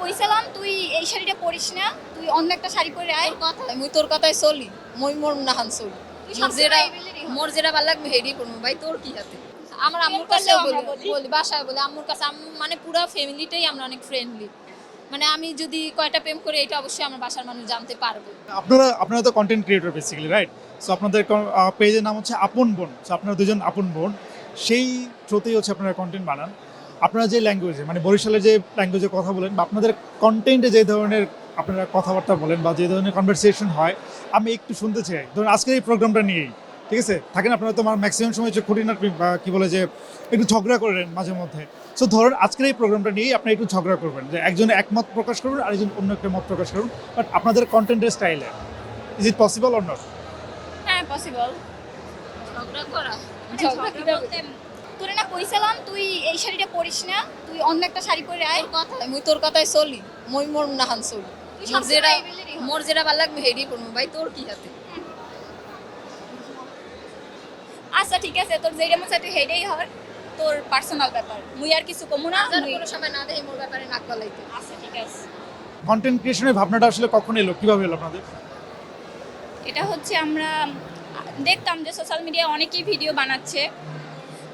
কইছিলাম তুই এই শাড়িটা পরিস না, তুই অন্য একটা শাড়ি পরে আয়। মুই তোর কথায় চলি, মই মোর নাহান চলি। তুই মোর যেটা সবসময় এবেলেরই হস। মোর যেটা ভালো লাগবে হেডি করবো ভাই, তোর কি হাতে। আমার আম্মুর প্রেম কাছেও করলেও আমরা বলি বাসায় বলি আম্মুর কাছে, আম্মু মানে পুরো ফ্যামিলিটাই আমরা অনেক ফ্রেন্ডলি। মানে আমি যদি কয়টা প্রেম করে এটা অবশ্যই আমার বাসার মানুষ জানতে পারবে। আপনারা তো content creator basically, right? So আপনাদের পেজের নাম হচ্ছে আপন বোন। সো আপনারা দুজন আপন বোন, সেই থ্রুতেই হচ্ছে আপনারা কন্টেন্ট বানান। আপনারা যে ল্যাঙ্গুয়েজে মানে বরিশালের যে ল্যাঙ্গুয়েজে কথা বলেন বা আপনাদের কন্টেন্টে যে ধরনের আপনারা কথাবার্তা বলেন বা যে ধরনের কনভারসেশন হয়, আমি একটু শুনতে চাই। ধরুন আজকের এই প্রোগ্রামটা নিয়েই, ঠিক আছে, থাকেন আপনারা তো ম্যাক্সিমাম সময় হচ্ছে খুঁটিনাটি বা কী বলে যে একটু ঝগড়া করেন মাঝে মধ্যে। সো ধরুন আজকের এই প্রোগ্রামটা নিয়েই আপনি একটু ঝগড়া করবেন, যে একজন একমত প্রকাশ করবেন আর একজন অন্য একটা মত প্রকাশ করুন, বাট আপনাদের কন্টেন্টের স্টাইলে। Is it possible or not? হ্যাঁ পসিবল। ঝগড়া করা ঝগড়া বলতে তোরে না কইছিলাম তুই এই শাড়িটা পরিস না, তুই অন্য একটা শাড়ি পরে আয়। মুই তোর কথায় চলি, মই মোর নাহান চলি। তুই মোর যেটা সবসময় এবেলেরই হস। মোর যেটা ভালো লাগবে হেডি করবো ভাই, তোর কি হাতে। আচ্ছা ঠিক আছে, তোর যেটা মন চায় তুই হেডেই হর, তোর পার্সোনাল ব্যাপার। মুই আর কিছু কমু না। আর কোনো সময় না দেখে মোর ব্যাপারে নাক গলাইতে। আচ্ছা ঠিক আছে। কন্টেন্ট ক্রিয়েশনের ভাবনাটা আসলে কখন এলো, কীভাবে এলো আপনাদের? এটা হচ্ছে আমরা দেখতাম যে সোশ্যাল মিডিয়ায় অনেকেই ভিডিও বানাচ্ছে,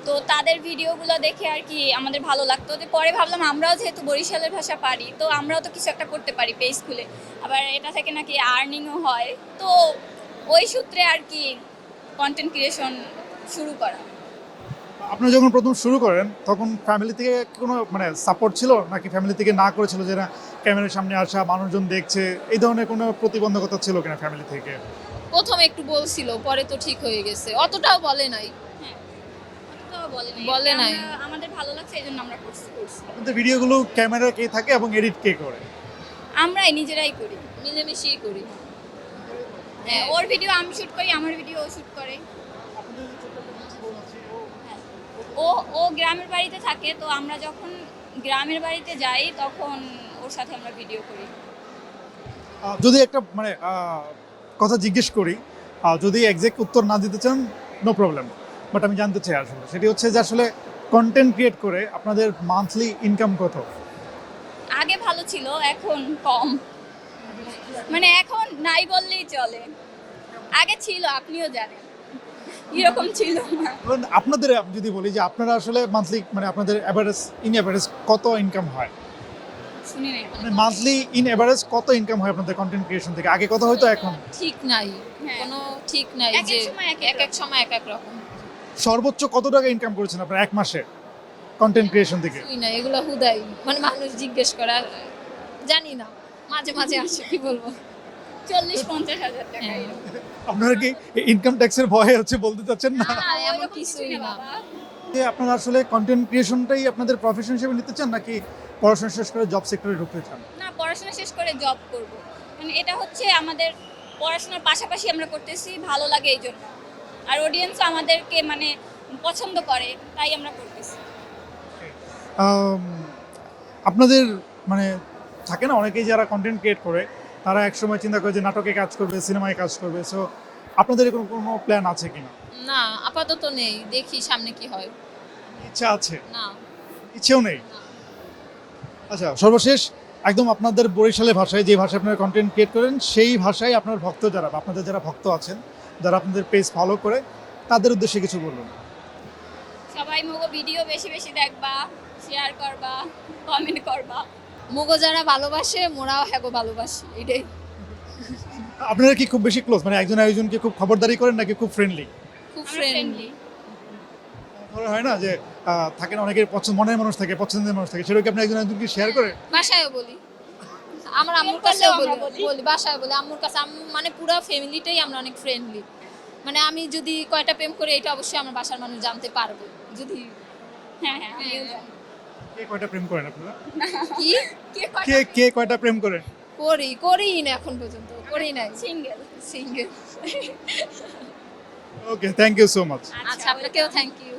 তো তাদের ভিডিওগুলো দেখে আর কি আমাদের ভালো লাগতো। যে পরে ভাবলাম আমরাও যেহেতু বরিশালের ভাষা পারি, তো আমরাও তো কিছু একটা করতে পারি পেজ খুলে, আবার এটা থেকে নাকি আর্নিংও হয়। তো ওই সূত্রে আর কি কন্টেন্ট ক্রিয়েশন শুরু করা। আপনারা যখন প্রথম শুরু করেন তখন ফ্যামিলি থেকে কোনো মানে সাপোর্ট ছিল, নাকি ফ্যামিলি থেকে না করেছিল যে না ক্যামেরার সামনে আসা, মানুষজন দেখছে, এই ধরনের কোনো প্রতিবন্ধকতা ছিল কিনা ফ্যামিলি থেকে? প্রথম একটু বলছিল, পরে তো ঠিক হয়ে গেছে, অতটাও বলে নাই। তো বলে নাই। আমাদের ভালো লাগছে এই জন্য আমরা করছি। আপনাদের ভিডিওগুলো ক্যামেরা কে থাকে এবং এডিট কে করে? আমরাই নিজেরাই করি। মিলেমিশেই করি। হ্যাঁ, ওর ভিডিও আমি শুট করি, আমার ভিডিও ও শুট করে। হ্যাঁ। ও ও গ্রামের বাড়িতে থাকে, তো আমরা যখন গ্রামের বাড়িতে যাই তখন ওর সাথে আমরা ভিডিও করি। যদি একটা মানে কথা জিজ্ঞেস করি, যদি এক্সাক্ট উত্তর না দিতে চান নো প্রবলেম, বাট আমি জানতে চাই আসলে সেটি হচ্ছে যে আসলে কন্টেন্ট ক্রিয়েট করে আপনাদের মান্থলি ইনকাম কত? আগে ভালো ছিল, এখন কম। মানে এখন নাই বললেই চলে। আগে ছিল, আপনিও জানেন এরকম ছিল না। ধরুন আপনাদের যদি বলি যে আপনারা আসলে মান্থলি মানে আপনাদের অ্যাভারেজ কত ইনকাম হয়, শুনি নাই। মানে মান্থলি ইন অ্যাভারেজ কত ইনকাম হয় আপনাদের কন্টেন্ট ক্রিয়েশন থেকে? আগে কত হয়তো এখন ঠিক নাই, হ্যাঁ। কোনো ঠিক নাই এক এক যে সময় এক এক এক এক সময় এক এক রকম। সর্বোচ্চ কত টাকা ইনকাম করেছেন আপনারা এক মাসে কন্টেন্ট ক্রিয়েশন থেকে? কিছুই না, এগুলো হুদাই মানে মানুষ জিজ্ঞেস করা, জানি না, মাঝে মাঝে আসে, কি বলবো। 40-50 হাজার টাকা হ্যাঁ। এরকম। আপনারা কি ইনকাম ট্যাক্সের ভয়ে হচ্ছে বলতে চাচ্ছেন না? না, এমন ওরকম কিছুই না। বাবা। যে আপনারা আসলে কন্টেন্ট ক্রিয়েশনটাই আপনাদের প্রফেশন হিসেবে নিতে চান, নাকি পড়াশোনা শেষ করে জব সেক্টরে ঢুকতে চান? না, পড়াশোনা শেষ করে জব করব। মানে এটা হচ্ছে আমাদের পড়াশোনার পাশাপাশি আমরা করতেছি, ভালো লাগে এই জন্য। আর অডিয়েন্স আমাদেরকে মানে পছন্দ করে, তাই আমরা করতেছি। আপনাদের মানে থাকে না অনেকেই যারা কন্টেন্ট ক্রিয়েট করে, তারা একসময় চিন্তা করে যে নাটকে কাজ করবে, সিনেমায় কাজ করবে। সো আপনাদের এরকম কোনো প্ল্যান আছে কিনা? না, আপাতত নেই, দেখি সামনে কি হয়। ইচ্ছা আছে? না, ইচ্ছেও নেই? না। আচ্ছা, সর্বশেষ একদম আপনাদের বরিশালের ভাষায়, যে ভাষায় আপনারা কন্টেন্ট ক্রিয়েট করেন, সেই ভাষায় আপনার ভক্ত যারা বা আপনাদের যারা ভক্ত আছেন, যারা আপনাদের পেজ ফলো করে, তাদের উদ্দেশ্যে কিছু বলুন। সবাই মগো ভিডিও বেশি বেশি দেখবা, শেয়ার করবা, কমেন্ট করবা। মুগো যারা ভালোবাসে, মোরাও হ্যাগো ভালোবাসি, এটাই। আপনারা কি খুব বেশি ক্লোজ, মানে একজন আরেকজনকে খুব খবরদারি করেন নাকি খুব ফ্রেন্ডলি? খুব আমরা ফ্রেন্ডলি। ধরো হয় না যে থাকেন অনেকের মনের মানুষ থাকে, পছন্দের মানুষ থাকে, সেটা কি আপনি একজন একজনকে শেয়ার করে? বাসায়ও বলি, আমার আম্মুর প্রেম কাছেও করলেও আমরা বলি বাসায় বলি আম্মুর কাছে। আম্মু মানে পুরো ফ্যামিলিটাই আমরা অনেক ফ্রেন্ডলি। মানে আমি যদি কয়টা প্রেম করে এটা অবশ্যই আমার বাসার মানুষ জানতে পারবে। যদি হ্যাঁ হ্যাঁ, আমিও জানি। কে কয়টা প্রেম করেন আপনারা? কি কে কয়টা কে কয়টা প্রেম করেন? করি না এখন পর্যন্ত, করি নাই। Single? Single. Okay, thank you so much. আচ্ছা, আপনাকেও থ্যাংক ইউ।